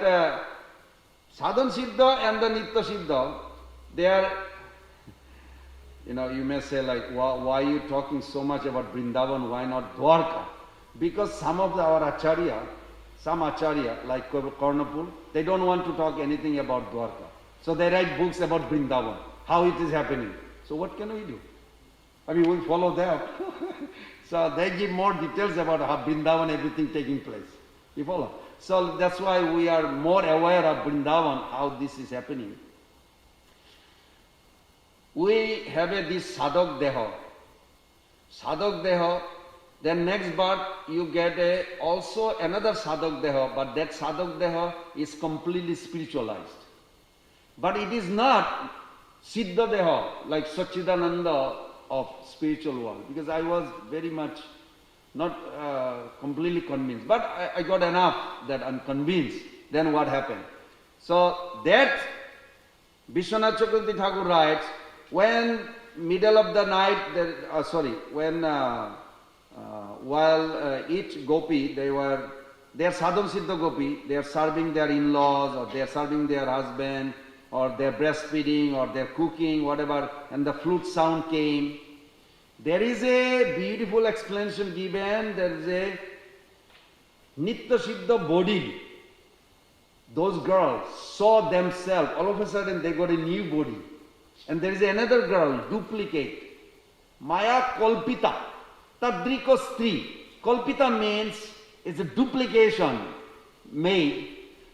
Sadhan Siddha and the Nitya Siddha, they are, you may say like, why are you talking so much about Vrindavan, why not Dwarka? Because some of our some acharya, like Karnapur, they don't want to talk anything about Dwarka. So they write books about Vrindavan, how it is happening. So what can we do? We follow that. So they give more details about how Vrindavan, everything taking place. You follow? So that's why we are more aware of Vrindavan, how this is happening. We have this Sadhak Deha. Sadhak Deha, then next birth you get also another Sadhak Deha, but that Sadhak Deha is completely spiritualized. But it is not Siddha Deha, like Sachidananda of spiritual world, because I was very much not completely convinced, but I got enough that I'm convinced. Then what happened? So that Vishwanath Chakravarti Thakur writes, when middle of the night, while each gopi, they are sadhana siddha gopi, they are serving their in-laws, or they are serving their husband, or they are breastfeeding, or they are cooking, whatever, and the flute sound came. There is a beautiful explanation given. There is a Nitya Siddha body. Those girls saw themselves, all of a sudden they got a new body. And there is another girl, duplicate. Maya Kalpita, Tadrika Stri. Kalpita means it's a duplication made.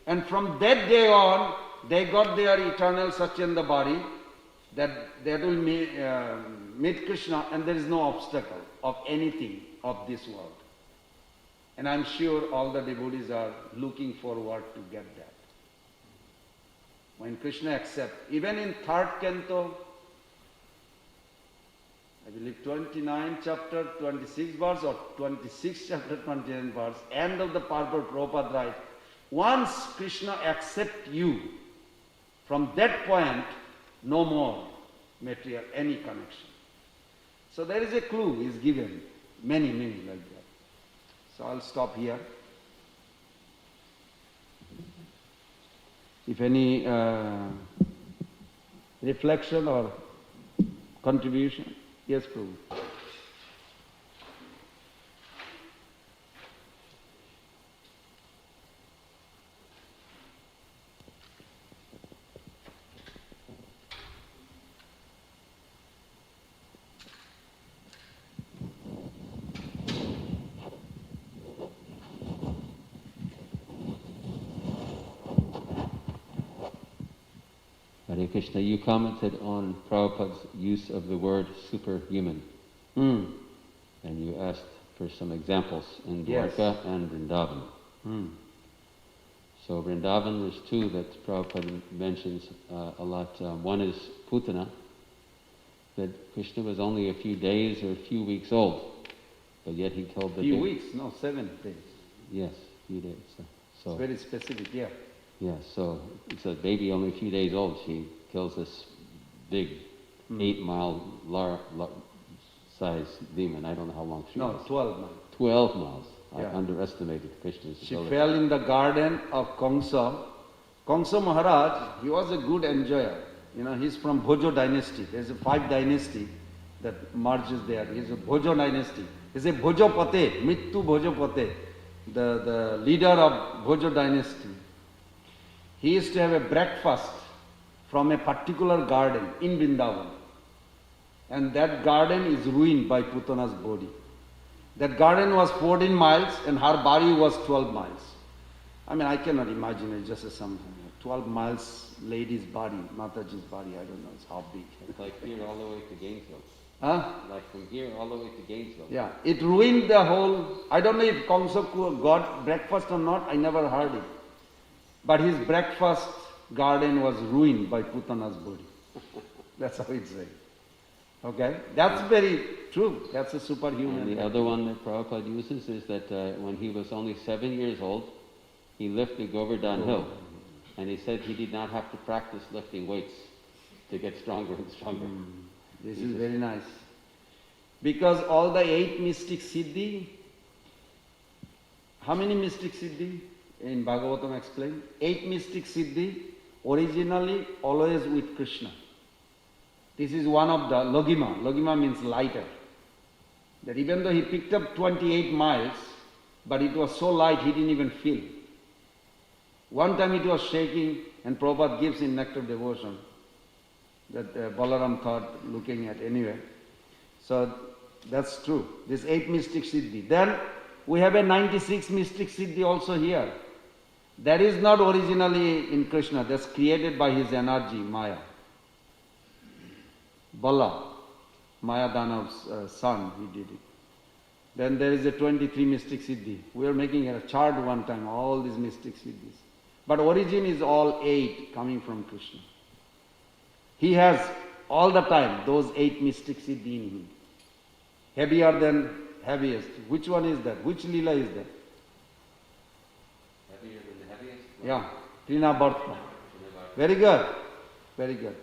And from that day on, they got their eternal Satyanda body, that will meet Krishna, and there is no obstacle of anything of this world. And I'm sure all the devotees are looking forward to get that. When Krishna accepts, even in 3rd canto, I believe 29 chapter 26 verse or 26 chapter 29 verse, end of the purport, Prabhupada writes, once Krishna accepts you From that point, no more material, any connection. So there is a clue is given, many like that. So I'll stop here. If any reflection or contribution, yes, Prabhu. Hare Krishna, you commented on Prabhupada's use of the word superhuman. Mm. And you asked for some examples in Yes. Dwarka and Vrindavan. Mm. So Vrindavan, there's two that Prabhupada mentions a lot. One is Putana, that Krishna was only a few days or a few weeks old, but yet he killed the Few big- weeks, no, 7 days. Yes, few days. So It's very specific, yeah. yeah, so it's a baby only a few days old. She kills this big 8-mile size demon. I don't know how long she No, was. 12 months. 12 miles. I Yeah. underestimated Krishna's She ability. fell in the garden of Kamsa. Kamsa Maharaj, he was a good enjoyer. You know, he's from Bhojo dynasty. There's a 5 dynasty that merges there. He's a Bhojo dynasty. He's a Bhojopate, Mittu Bhojopate, the leader of Bhojo dynasty. He used to have a breakfast from a particular garden in Vrindavan. And that garden is ruined by Putana's body. That garden was 14 miles and her body was 12 miles. I mean, I cannot imagine it, just some 12 miles lady's body, Mataji's body, I don't know, it's how big. It's like here all the way to Gainesville. Huh? Like from here all the way to Gainesville. Yeah, it ruined the whole, I don't know if Kamsa got breakfast or not, I never heard it. But his breakfast garden was ruined by Putana's body. That's how it's said. Okay? That's very true. That's a superhuman. And the other one that Prabhupada uses is that when he was only 7 years old, he lifted Govardhan Hill. And he said he did not have to practice lifting weights to get stronger and stronger. This is very nice. Because all the 8 mystic siddhi, how many mystic siddhi? In Bhagavatam explained, 8 mystic siddhi, originally always with Krishna. This is one of the Logima. Logima means lighter. That even though he picked up 28 miles, but it was so light he didn't even feel. One time it was shaking, and Prabhupada gives in Nectar Devotion that Balaram thought looking at anyway. So that's true. This 8 mystic siddhi. Then we have a 96 mystic siddhi also here. That is not originally in Krishna. That's created by his energy, Maya. Bala, Maya Danav's son, he did it. Then there is a 23 mystic siddhi. We are making a chart one time, all these mystic siddhis. But origin is all 8 coming from Krishna. He has all the time those 8 mystic siddhi in him. Heavier than heaviest. Which one is that? Which lila is that? Heavier than the heaviest? Yeah, Trina Bharta. Very good. Very good.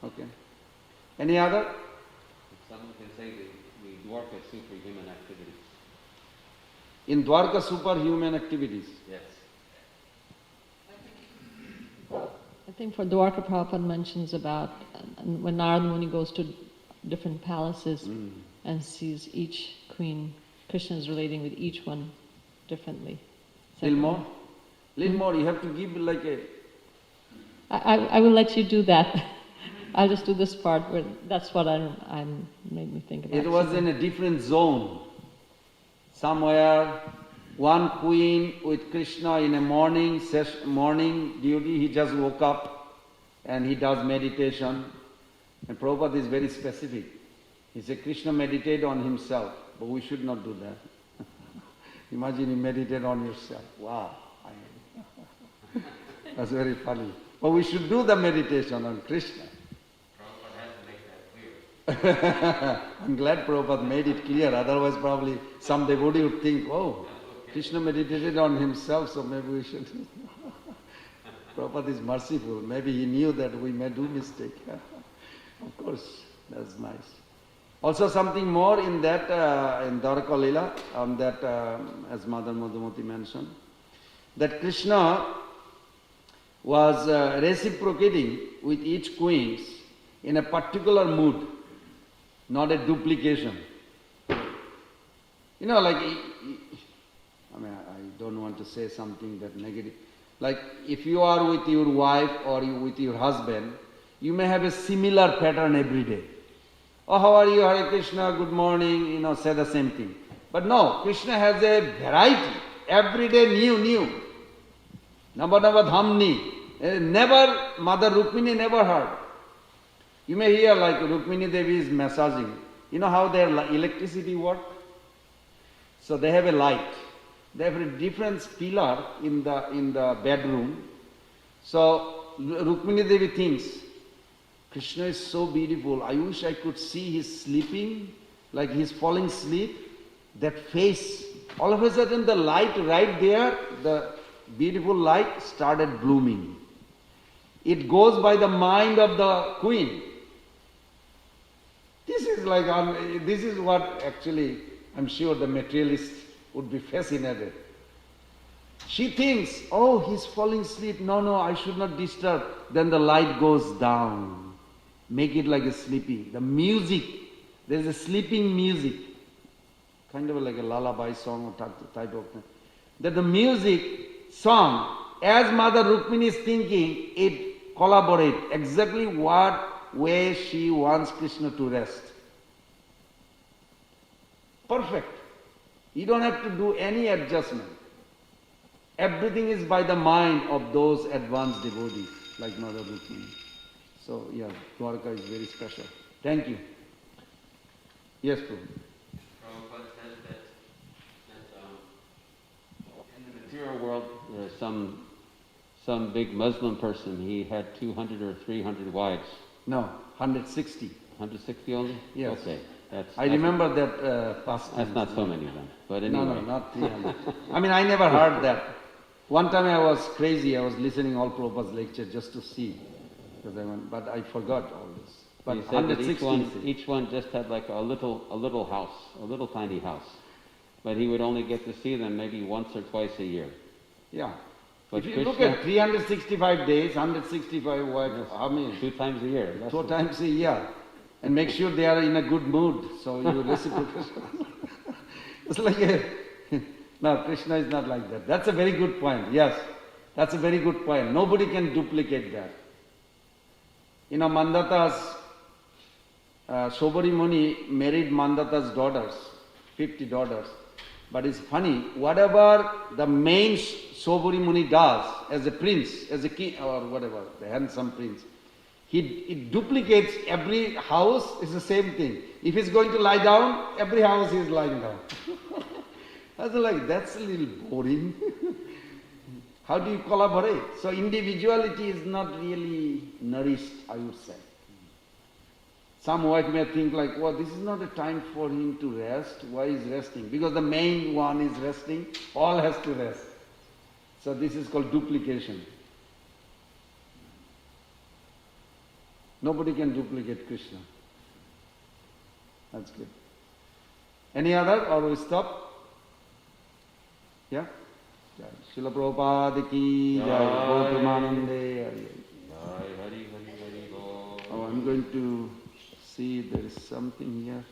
Okay. Any other? Someone can say the Dwarka superhuman activities. In Dwarka superhuman activities. Yes. I think for Dwarka, Prabhupada mentions about when Narada Muni goes to different palaces and sees each queen, Krishna is relating with each one differently. Little more? Little more. You have to give like a... I will let you do that. I'll just do this part where that's what I'm made me think about. It was in a different zone. Somewhere, one queen with Krishna in a morning duty, he just woke up and he does meditation. And Prabhupada is very specific. He said, Krishna meditate on himself, but we should not do that. Imagine you meditate on yourself. Wow. That's very funny. But we should do the meditation on Krishna. Prabhupada has to make that clear. I'm glad Prabhupada made it clear, otherwise probably some devotee would think, oh, Krishna meditated on himself, so maybe we should. Prabhupada is merciful. Maybe he knew that we may do mistake. Of course, that's nice. Also something more in that, in Dwarka Lila, that as Mother Madhumati mentioned, that Krishna was reciprocating with each queen in a particular mood, not a duplication. You know, like, I mean, I don't want to say something that negative. Like, if you are with your wife or you with your husband, you may have a similar pattern every day. Oh, how are you? Hare Krishna, good morning, say the same thing. But no, Krishna has a variety. Every day new. Nava dhamni. Never, Mother Rukmini never heard. You may hear like Rukmini Devi is massaging. You know how their electricity works? So they have a light. They have a different pillar in the bedroom. So Rukmini Devi thinks, Krishna is so beautiful. I wish I could see his sleeping, like he's falling asleep. That face, all of a sudden the light right there, the beautiful light started blooming. It goes by the mind of the queen. This is what actually I'm sure the materialist would be fascinated. She thinks, oh, he's falling asleep. No, I should not disturb. Then the light goes down. Make it like a sleeping. The music, there's a sleeping music. Kind of like a lullaby song or type of thing. That the music song, as Mother Rukmini is thinking, it collaborates exactly what way she wants Krishna to rest. Perfect. You don't have to do any adjustment. Everything is by the mind of those advanced devotees, like Mother Rukmini. So, yeah, Dwarka is very special. Thank you. Yes, Prabhu. Prabhupada says that in the material world, there's some big Muslim person, he had 200 or 300 wives. No, 160. 160 only? Yes. Okay. I remember that past. That's not so many then. But anyway. No, not 300. I mean, I never heard that. One time I was crazy, I was listening all Prabhupada's lecture just to see. But I forgot all this. But he said that 160. each one just had like a little house, a little tiny house. But he would only get to see them maybe once or twice a year. Yeah. But if you look at 365 days, 165 wives, yes, how many? 2 times a year. 2 times a year. And make sure they are in a good mood, so you reciprocate. It's like no, Krishna is not like that. That's a very good point, yes. That's a very good point. Nobody can duplicate that. Mandata's, Sobari Muni married Mandata's daughters, 50 daughters. But it's funny, whatever the main Sobari Muni does as a prince, as a king or whatever, the handsome prince, it duplicates every house, it's the same thing. If he's going to lie down, every house is lying down. I was like, that's a little boring. How do you collaborate? So individuality is not really nourished, I would say. Some wife may think like, well, this is not a time for him to rest. Why is resting? Because the main one is resting, all has to rest. So this is called duplication. Nobody can duplicate Krishna. That's good. Any other or we stop? Yeah? Srila Prabhupada ki jai, Gautam Hari. Oh, I'm going to see if there is something here.